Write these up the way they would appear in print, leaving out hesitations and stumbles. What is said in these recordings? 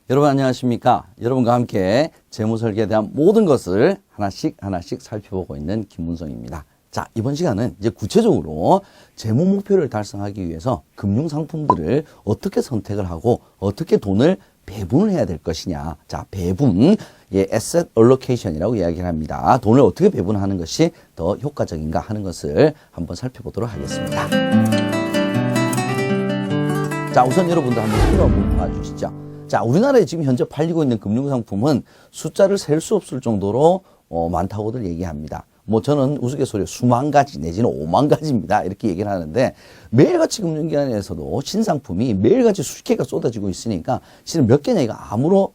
여러분 안녕하십니까? 여러분과 함께 재무설계에 대한 모든 것을 하나씩 살펴보고 있는 김문성입니다. 자, 이번 시간은 이제 구체적으로 재무 목표를 달성하기 위해서 금융 상품들을 어떻게 선택을 하고 어떻게 돈을 배분을 해야 될 것이냐. 자, 배분, asset allocation이라고 이야기를 합니다. 돈을 어떻게 배분하는 것이 더 효과적인가 하는 것을 한번 살펴보도록 하겠습니다. 자, 우선 여러분들 한번 표로 한번 봐주시죠. 자, 우리나라에 지금 현재 팔리고 있는 금융상품은 숫자를 셀 수 없을 정도로 많다고들 얘기합니다. 뭐 저는 우스갯소리로 수만 가지 내지는 5만 가지입니다. 이렇게 얘기를 하는데 매일같이 금융기관에서도 신상품이 매일같이 수십 개가 쏟아지고 있으니까 실은 몇 개냐가 아무로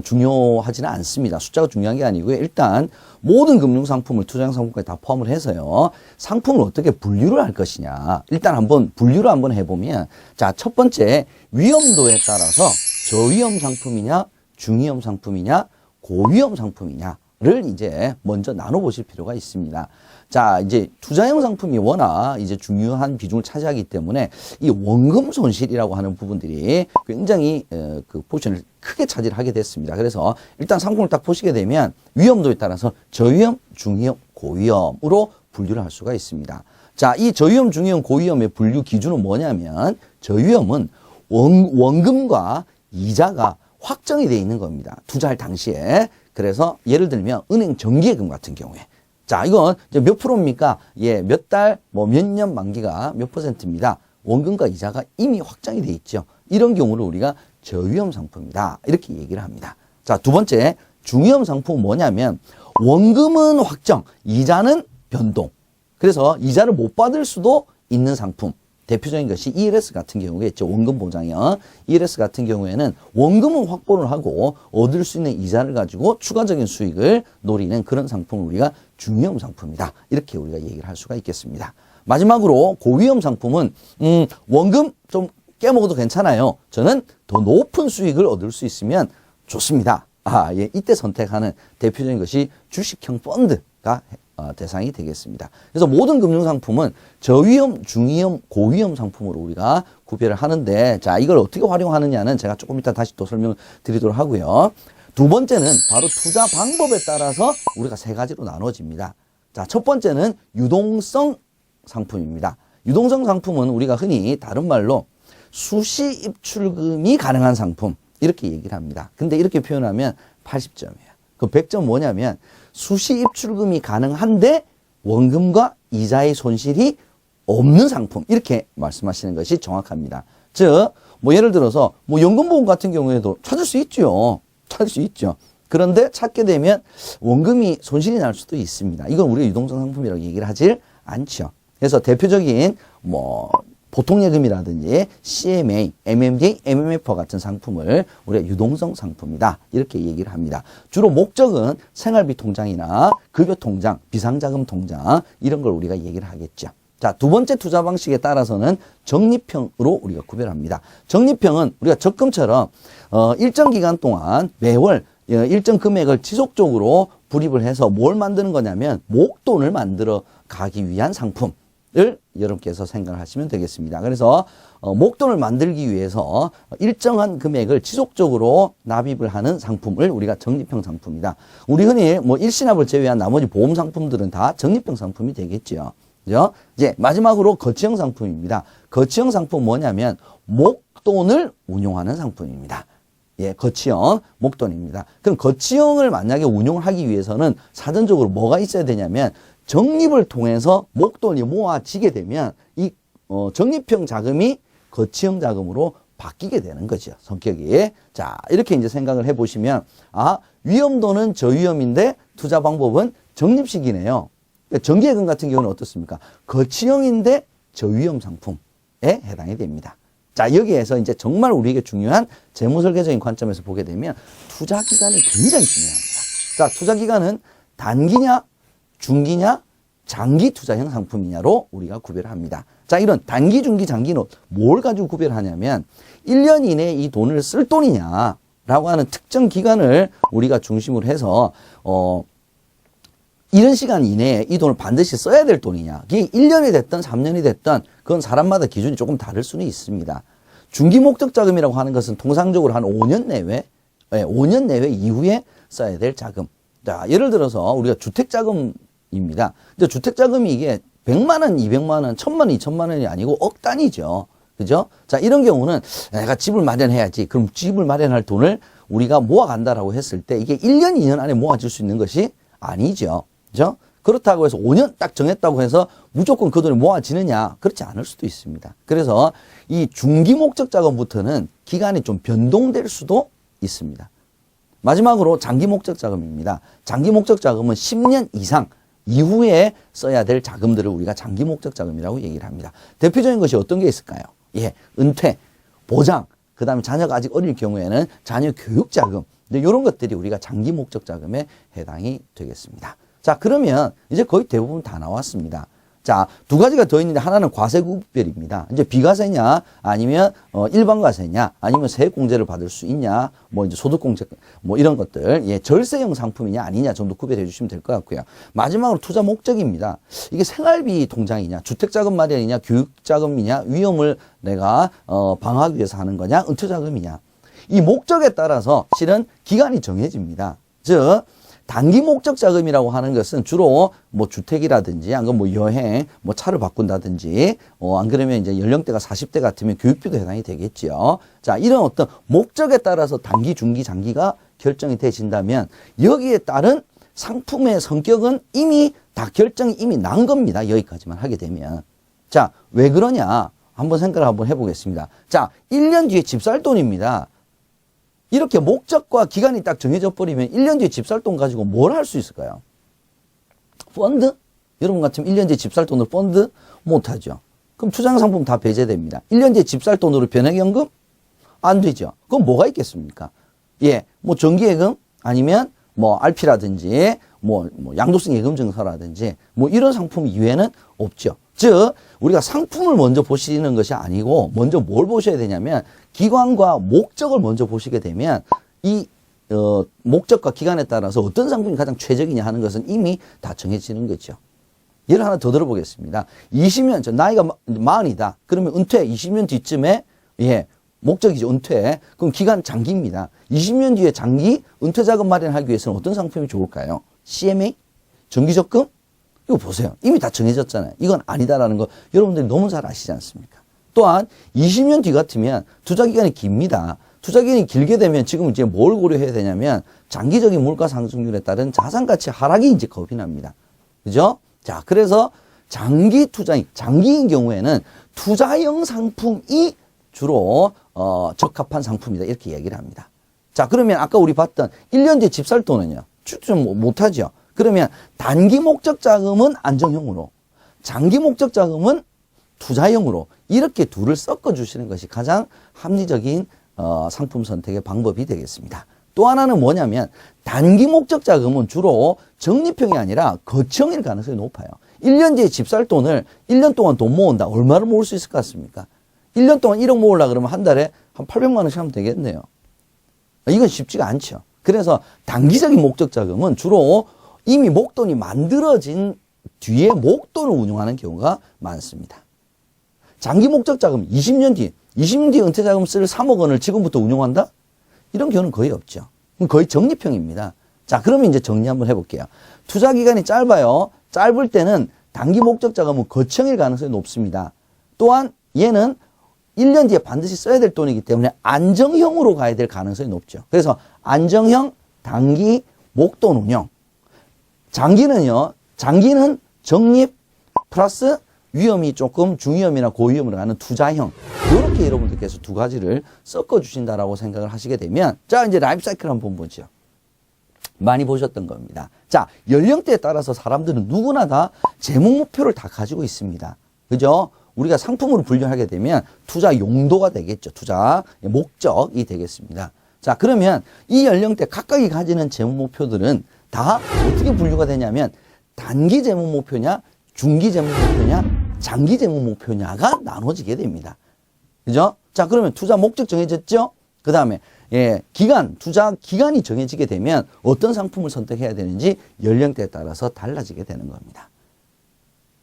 중요하지는 않습니다. 숫자가 중요한 게 아니고요. 일단 모든 금융상품을 투자형상품까지 다 포함을 해서요. 상품을 어떻게 분류를 할 것이냐. 일단 한번 분류를 한번 해보면 자, 첫 번째 위험도에 따라서 저위험 상품이냐 중위험 상품이냐 고위험 상품이냐 를 이제 먼저 나눠보실 필요가 있습니다. 자, 이제 투자형 상품이 워낙 이제 중요한 비중을 차지하기 때문에 이 원금 손실이라고 하는 부분들이 굉장히 그 포션을 크게 차지를 하게 됐습니다. 그래서 일단 상품을 딱 보시게 되면 위험도에 따라서 저위험, 중위험, 고위험으로 분류를 할 수가 있습니다. 자, 이 저위험, 중위험, 고위험의 분류 기준은 뭐냐면 저위험은 원금과 이자가 확정이 되어 있는 겁니다. 투자할 당시에. 그래서 예를 들면 은행 정기예금 같은 경우에 자, 이건 이제 몇 프로입니까? 예, 몇 달, 뭐 몇 년 만기가 몇 %입니다. 원금과 이자가 이미 확정이 돼 있죠. 이런 경우를 우리가 저위험 상품이다. 이렇게 얘기를 합니다. 자, 두 번째 중위험 상품은 뭐냐면 원금은 확정, 이자는 변동. 그래서 이자를 못 받을 수도 있는 상품. 대표적인 것이 ELS 같은 경우겠죠. 원금 보장형. ELS 같은 경우에는 원금은 확보를 하고 얻을 수 있는 이자를 가지고 추가적인 수익을 노리는 그런 상품을 우리가 중위험 상품이다. 이렇게 우리가 얘기를 할 수가 있겠습니다. 마지막으로 고위험 상품은 원금 좀 깨먹어도 괜찮아요. 저는 더 높은 수익을 얻을 수 있으면 좋습니다. 예, 이때 선택하는 대표적인 것이 주식형 펀드가 대상이 되겠습니다. 그래서 모든 금융상품은 저위험, 중위험, 고위험 상품으로 우리가 구별을 하는데 자, 이걸 어떻게 활용하느냐는 제가 조금 이따 다시 또 설명을 드리도록 하고요. 두 번째는 바로 투자 방법에 따라서 우리가 세 가지로 나눠집니다. 자, 첫 번째는 유동성 상품입니다. 유동성 상품은 우리가 흔히 다른 말로 수시 입출금이 가능한 상품 이렇게 얘기를 합니다. 근데 이렇게 표현하면 80점이에요. 그 100점 뭐냐면 수시 입출금이 가능한데 원금과 이자의 손실이 없는 상품 이렇게 말씀하시는 것이 정확합니다. 즉, 뭐 예를 들어서 뭐 연금보험 같은 경우에도 찾을 수 있죠. 찾을 수 있죠. 그런데 찾게 되면 원금이 손실이 날 수도 있습니다. 이건 우리가 유동성 상품이라고 얘기를 하질 않죠. 그래서 대표적인 뭐 보통예금이라든지 CMA, MMDA, MMF와 같은 상품을 우리가 유동성 상품이다. 이렇게 얘기를 합니다. 주로 목적은 생활비 통장이나 급여 통장, 비상자금 통장 이런 걸 우리가 얘기를 하겠죠. 자, 두 번째 투자 방식에 따라서는 적립형으로 우리가 구별합니다. 적립형은 우리가 적금처럼 일정 기간 동안 매월 일정 금액을 지속적으로 불입을 해서 뭘 만드는 거냐면 목돈을 만들어 가기 위한 상품. 을 여러분께서 생각을 하시면 되겠습니다. 그래서 목돈을 만들기 위해서 일정한 금액을 지속적으로 납입을 하는 상품을 우리가 적립형 상품이다. 우리 흔히 뭐 일시납을 제외한 나머지 보험 상품들은 다 적립형 상품이 되겠죠. 그죠? 이제 마지막으로 거치형 상품입니다. 거치형 상품 뭐냐면 목돈을 운용하는 상품입니다. 예, 거치형 목돈입니다. 그럼 거치형을 만약에 운용을 하기 위해서는 사전적으로 뭐가 있어야 되냐면 적립을 통해서 목돈이 모아지게 되면 이 적립형 자금이 거치형 자금으로 바뀌게 되는 거죠. 성격이. 자, 이렇게 이제 생각을 해보시면 위험도는 저위험인데 투자 방법은 적립식이네요. 정기예금 같은 경우는 어떻습니까? 거치형인데 저위험 상품에 해당이 됩니다. 자, 여기에서 이제 정말 우리에게 중요한 재무설계적인 관점에서 보게 되면 투자 기간이 굉장히 중요합니다. 자, 투자 기간은 단기냐 중기냐 장기 투자형 상품이냐로 우리가 구별을 합니다. 자, 이런 단기, 중기, 장기는 뭘 가지고 구별하냐면 1년 이내에 이 돈을 쓸 돈이냐라고 하는 특정 기간을 우리가 중심으로 해서 이런 시간 이내에 이 돈을 반드시 써야 될 돈이냐. 그게 1년이 됐든 3년이 됐든 그건 사람마다 기준이 조금 다를 수는 있습니다. 중기 목적 자금이라고 하는 것은 통상적으로 한 5년 내외 5년 내외 이후에 써야 될 자금. 자, 예를 들어서 우리가 주택자금입니다. 근데 주택자금이 이게 100만 원, 200만 원, 1000만 원, 2000만 원이 아니고 억 단위죠. 그죠? 자, 이런 경우는 내가 집을 마련해야지. 그럼 집을 마련할 돈을 우리가 모아간다라고 했을 때 이게 1년, 2년 안에 모아질 수 있는 것이 아니죠. 그죠? 그렇다고 해서 5년 딱 정했다고 해서 무조건 그 돈이 모아지느냐? 그렇지 않을 수도 있습니다. 그래서 이 중기 목적 자금부터는 기간이 좀 변동될 수도 있습니다. 마지막으로 장기 목적 자금입니다. 장기 목적 자금은 10년 이상 이후에 써야 될 자금들을 우리가 장기 목적 자금이라고 얘기를 합니다. 대표적인 것이 어떤 게 있을까요? 예, 은퇴, 보장, 그 다음에 자녀가 아직 어릴 경우에는 자녀 교육 자금. 이런 것들이 우리가 장기 목적 자금에 해당이 되겠습니다. 자, 그러면 이제 거의 대부분 다 나왔습니다. 자, 두 가지가 더 있는데 하나는 과세 구별입니다. 이제 비과세냐, 아니면 일반 과세냐, 아니면 세액공제를 받을 수 있냐, 뭐 이제 소득공제, 뭐 이런 것들, 예, 절세형 상품이냐 아니냐 정도 구별해 주시면 될 것 같고요. 마지막으로 투자 목적입니다. 이게 생활비 통장이냐, 주택자금 마련이냐, 교육자금이냐, 위험을 내가 방어하기 위해서 하는 거냐, 은퇴자금이냐. 이 목적에 따라서 실은 기간이 정해집니다. 즉 단기 목적 자금이라고 하는 것은 주로 뭐 주택이라든지 아니면 뭐 여행, 뭐 차를 바꾼다든지 안 그러면 이제 연령대가 40대 같으면 교육비도 해당이 되겠죠. 자, 이런 어떤 목적에 따라서 단기, 중기, 장기가 결정이 되신다면 여기에 따른 상품의 성격은 이미 다 결정이 이미 난 겁니다. 여기까지만 하게 되면. 자, 왜 그러냐? 한번 생각을 한번 해보겠습니다. 자, 1년 뒤에 집 살 돈입니다. 이렇게 목적과 기간이 딱 정해져 버리면 1년 뒤에 집 살 돈 가지고 뭘 할 수 있을까요? 펀드? 여러분 같으면 1년 뒤에 집 살 돈으로 펀드? 못하죠. 그럼 투자상품 다 배제됩니다. 1년 뒤에 집 살 돈으로 변액연금? 안 되죠. 그럼 뭐가 있겠습니까? 예, 뭐 정기예금 아니면 뭐 RP라든지 뭐 양도성 예금 증서라든지 뭐 이런 상품 이외에는 없죠. 즉 우리가 상품을 먼저 보시는 것이 아니고 먼저 뭘 보셔야 되냐면 기관과 목적을 먼저 보시게 되면 이 목적과 기간에 따라서 어떤 상품이 가장 최적이냐 하는 것은 이미 다 정해지는 거죠. 예를 하나 더 들어보겠습니다. 20년 전 나이가 40이다. 그러면 은퇴 20년 뒤쯤에 예 목적이죠. 은퇴. 그럼 기간 장기입니다. 20년 뒤에 장기 은퇴자금 마련하기 위해서는 어떤 상품이 좋을까요? CMA? 정기적금? 이거 보세요. 이미 다 정해졌잖아요. 이건 아니다라는 거 여러분들이 너무 잘 아시지 않습니까? 또한 20년 뒤 같으면 투자기간이 깁니다. 투자기간이 길게 되면 지금 이제 뭘 고려해야 되냐면 장기적인 물가 상승률에 따른 자산가치 하락이 이제 겁이 납니다. 그죠? 자, 그래서 장기 투자인, 장기인 경우에는 투자형 상품이 주로 적합한 상품이다. 이렇게 얘기를 합니다. 자, 그러면 아까 우리 봤던 1년 뒤에 집 살 돈은요. 추천 못하죠. 그러면 단기 목적 자금은 안정형으로, 장기 목적 자금은 투자형으로 이렇게 둘을 섞어 주시는 것이 가장 합리적인 상품 선택의 방법이 되겠습니다. 또 하나는 뭐냐면 단기 목적 자금은 주로 적립형이 아니라 거치형일 가능성이 높아요. 1년 뒤에 집 살 돈을 1년 동안 돈 모은다. 얼마를 모을 수 있을 것 같습니까? 1년 동안 1억 모으려고 그러면 한 달에 한 800만 원씩 하면 되겠네요. 이건 쉽지가 않죠. 그래서 단기적인 목적 자금은 주로 이미 목돈이 만들어진 뒤에 목돈을 운용하는 경우가 많습니다. 장기 목적 자금 20년 뒤에 은퇴 자금 쓸 3억 원을 지금부터 운용한다? 이런 경우는 거의 없죠. 거의 적립형입니다. 자, 그러면 이제 정리 한번 해볼게요. 투자 기간이 짧아요. 짧을 때는 단기 목적 자금은 거치형일 가능성이 높습니다. 또한 얘는 1년 뒤에 반드시 써야 될 돈이기 때문에 안정형으로 가야 될 가능성이 높죠. 그래서 안정형, 단기, 목돈 운용. 장기는요, 장기는 적립 플러스 위험이 조금 중위험이나 고위험으로 가는 투자형. 이렇게 여러분들께서 두 가지를 섞어 주신다라고 생각을 하시게 되면, 자, 이제 라이프 사이클 한번 보죠. 많이 보셨던 겁니다. 자, 연령대에 따라서 사람들은 누구나 다 재무 목표를 다 가지고 있습니다. 그죠? 우리가 상품으로 분류하게 되면 투자 용도가 되겠죠. 투자 목적이 되겠습니다. 자, 그러면 이 연령대 각각이 가지는 재무 목표들은 다 어떻게 분류가 되냐면 단기 재무 목표냐, 중기 재무 목표냐, 장기 재무 목표냐가 나눠지게 됩니다. 그죠? 자, 그러면 투자 목적 정해졌죠? 그 다음에 기간, 투자 기간이 정해지게 되면 어떤 상품을 선택해야 되는지 연령대에 따라서 달라지게 되는 겁니다.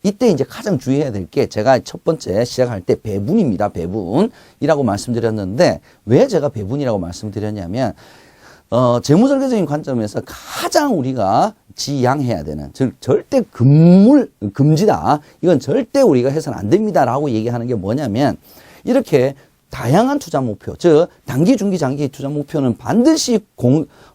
이때 이제 가장 주의해야 될 게 제가 첫 번째 시작할 때 배분입니다. 배분이라고 말씀드렸는데 왜 제가 배분이라고 말씀드렸냐면 재무설계적인 관점에서 가장 우리가 지양해야 되는, 즉, 절대 금지다. 이건 절대 우리가 해서는 안 됩니다라고 얘기하는 게 뭐냐면, 이렇게 다양한 투자 목표, 즉, 단기, 중기, 장기 투자 목표는 반드시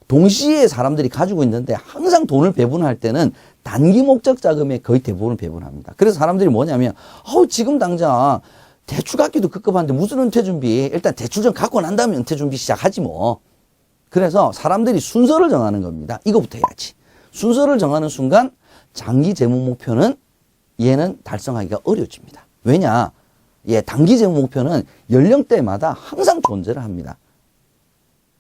동시에 사람들이 가지고 있는데, 항상 돈을 배분할 때는 단기 목적 자금에 거의 대부분을 배분합니다. 그래서 사람들이 뭐냐면, 지금 당장 대출 갚기도 급급한데 무슨 은퇴 준비, 일단 대출 좀 갖고 난 다음에 은퇴 준비 시작하지 뭐. 그래서 사람들이 순서를 정하는 겁니다. 이거부터 해야지. 순서를 정하는 순간 장기 재무 목표는 얘는 달성하기가 어려워집니다. 왜냐? 단기 재무 목표는 연령대마다 항상 존재를 합니다.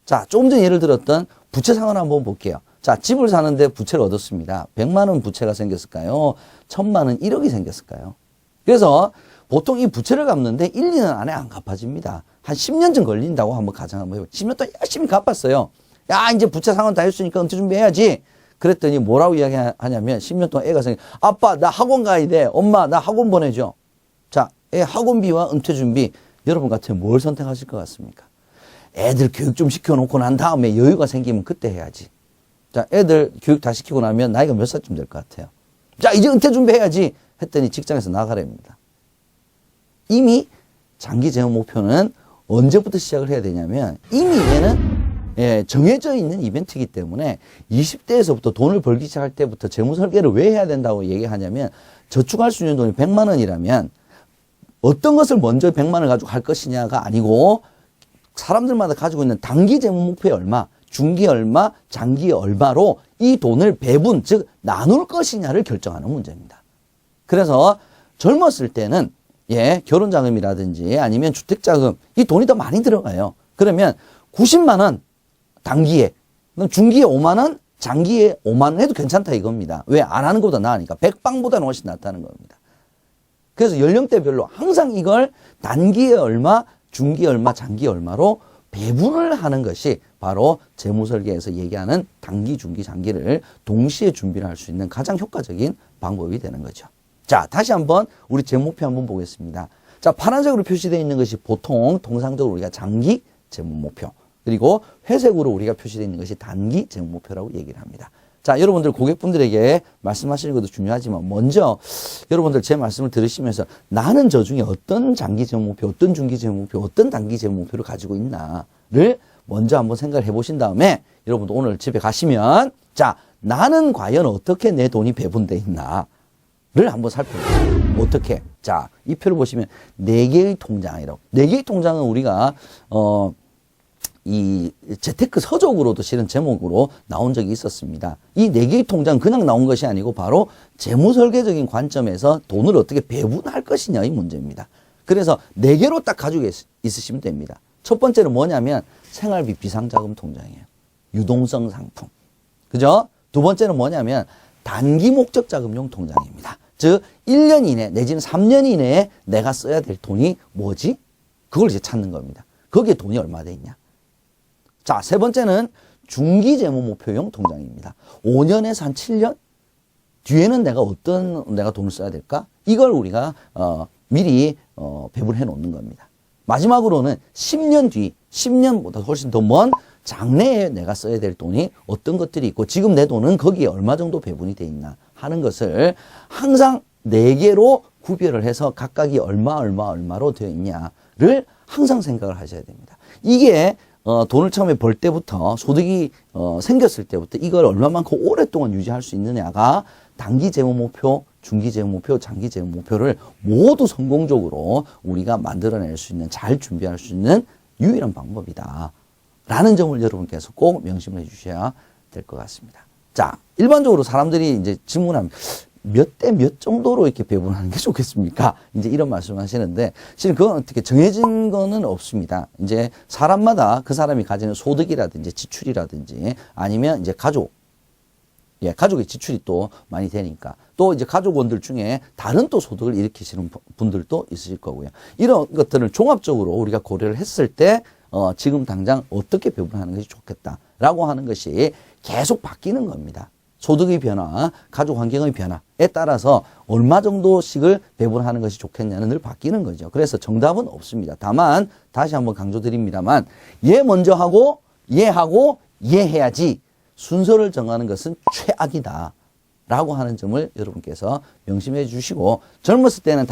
자, 조금 전에 예를 들었던 부채 상환 한번 볼게요. 자, 집을 사는데 부채를 얻었습니다. 100만 원 부채가 생겼을까요? 1000만 원, 1억이 생겼을까요? 그래서 보통 이 부채를 갚는데 1, 2년 안에 안 갚아집니다. 한 10년쯤 걸린다고 한번 가정 한번 해보세요. 10년 동안 열심히 갚았어요. 야, 이제 부채 상환 다 했으니까 은퇴 준비해야지. 그랬더니 뭐라고 이야기하냐면 10년 동안 애가 생겨. 아빠, 나 학원 가야 돼. 엄마, 나 학원 보내줘. 자, 애 학원비와 은퇴 준비. 여러분 같으면 뭘 선택하실 것 같습니까? 애들 교육 좀 시켜놓고 난 다음에 여유가 생기면 그때 해야지. 자, 애들 교육 다 시키고 나면 나이가 몇 살쯤 될 것 같아요? 자, 이제 은퇴 준비해야지. 했더니 직장에서 나가랍니다. 이미 장기 재무 목표는 언제부터 시작을 해야 되냐면 이미 얘는 정해져 있는 이벤트이기 때문에 20대에서부터 돈을 벌기 시작할 때부터 재무 설계를 왜 해야 된다고 얘기하냐면 저축할 수 있는 돈이 100만 원이라면 어떤 것을 먼저 100만 원을 가지고 할 것이냐가 아니고 사람들마다 가지고 있는 단기 재무 목표에 얼마, 중기 얼마, 장기 얼마로 이 돈을 배분, 즉 나눌 것이냐를 결정하는 문제입니다. 그래서 젊었을 때는 결혼자금이라든지 아니면 주택자금, 이 돈이 더 많이 들어가요. 그러면 90만 원 단기에, 중기에 5만 원, 장기에 5만 원 해도 괜찮다 이겁니다. 왜? 안 하는 것보다 나으니까. 백방보다는 훨씬 낫다는 겁니다. 그래서 연령대별로 항상 이걸 단기에 얼마, 중기에 얼마, 장기에 얼마로 배분을 하는 것이 바로 재무설계에서 얘기하는 단기, 중기, 장기를 동시에 준비를 할 수 있는 가장 효과적인 방법이 되는 거죠. 자, 다시 한번 우리 재무표 한번 보겠습니다. 자, 파란색으로 표시되어 있는 것이 보통 통상적으로 우리가 장기 재무목표, 그리고 회색으로 우리가 표시되어 있는 것이 단기 재무목표라고 얘기를 합니다. 자, 여러분들 고객분들에게 말씀하시는 것도 중요하지만 먼저 여러분들 제 말씀을 들으시면서 나는 저 중에 어떤 장기 재무목표, 어떤 중기 재무목표, 어떤 단기 재무목표를 가지고 있나를 먼저 한번 생각을 해보신 다음에 여러분들 오늘 집에 가시면 자, 나는 과연 어떻게 내 돈이 배분되어 있나 를 한번 살펴보세요. 어떻게? 자, 이 표를 보시면 4개의 통장이라고. 4개의 통장은 우리가 이 재테크 서적으로도 실은 제목으로 나온 적이 있었습니다. 이 4개의 통장 그냥 나온 것이 아니고 바로 재무설계적인 관점에서 돈을 어떻게 배분할 것이냐의 문제입니다. 그래서 4개로 딱 가지고 있으시면 됩니다. 첫 번째는 뭐냐면 생활비 비상자금 통장이에요. 유동성 상품. 그죠? 두 번째는 뭐냐면 단기 목적 자금용 통장입니다. 즉 1년 이내 내지는 3년 이내에 내가 써야 될 돈이 뭐지? 그걸 이제 찾는 겁니다. 거기에 돈이 얼마 돼 있냐? 자, 세 번째는 중기 재무 목표용 통장입니다. 5년에서 한 7년 뒤에는 내가 돈을 써야 될까? 이걸 우리가 미리 배분해 놓는 겁니다. 마지막으로는 10년 뒤, 10년보다 훨씬 더 먼 장래에 내가 써야 될 돈이 어떤 것들이 있고 지금 내 돈은 거기에 얼마 정도 배분이 돼 있나 하는 것을 항상 4개로 구별을 해서 각각이 얼마로 되어 있냐를 항상 생각을 하셔야 됩니다. 이게 돈을 처음에 벌 때부터 소득이 생겼을 때부터 이걸 얼마만큼 오랫동안 유지할 수 있느냐가 단기 재무 목표, 중기 재무 목표, 장기 재무 목표를 모두 성공적으로 우리가 만들어낼 수 있는, 잘 준비할 수 있는 유일한 방법이다 라는 점을 여러분께서 꼭 명심해 주셔야 될 것 같습니다. 자, 일반적으로 사람들이 이제 질문하면 몇 대 몇 정도로 이렇게 배분하는 게 좋겠습니까? 이제 이런 말씀을 하시는데, 실은 그건 어떻게 정해진 거는 없습니다. 이제 사람마다 그 사람이 가지는 소득이라든지 지출이라든지 아니면 이제 가족의 지출이 또 많이 되니까 또 이제 가족원들 중에 다른 또 소득을 일으키시는 분들도 있으실 거고요. 이런 것들을 종합적으로 우리가 고려를 했을 때 지금 당장 어떻게 배분하는 것이 좋겠다라고 하는 것이 계속 바뀌는 겁니다. 소득의 변화, 가족 환경의 변화에 따라서 얼마 정도씩을 배분하는 것이 좋겠냐는 늘 바뀌는 거죠. 그래서 정답은 없습니다. 다만 다시 한번 강조드립니다만 얘 먼저 하고 얘하고 이해해야지 순서를 정하는 것은 최악이다. 라고 하는 점을 여러분께서 명심해 주시고, 젊었을 때는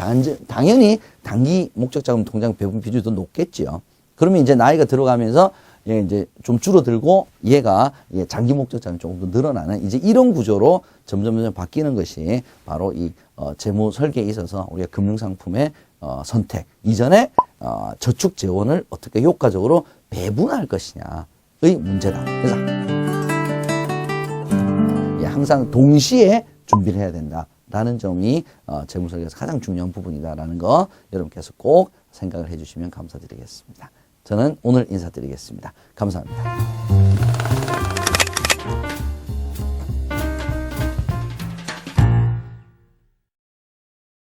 당연히 단기 목적자금 통장 배분 비율도 높겠지요. 그러면 이제 나이가 들어가면서 이제 좀 줄어들고 얘가 장기 목적자금이 조금 더 늘어나는 이제 이런 구조로 점점 바뀌는 것이 바로 이 재무 설계에 있어서 우리가 금융상품의 선택, 이전에 저축 재원을 어떻게 효과적으로 배분할 것이냐의 문제다. 그래서 항상 동시에 준비를 해야 된다라는 점이 재무 설계에서 가장 중요한 부분이다라는 거 여러분께서 꼭 생각을 해주시면 감사드리겠습니다. 저는 오늘 인사드리겠습니다. 감사합니다.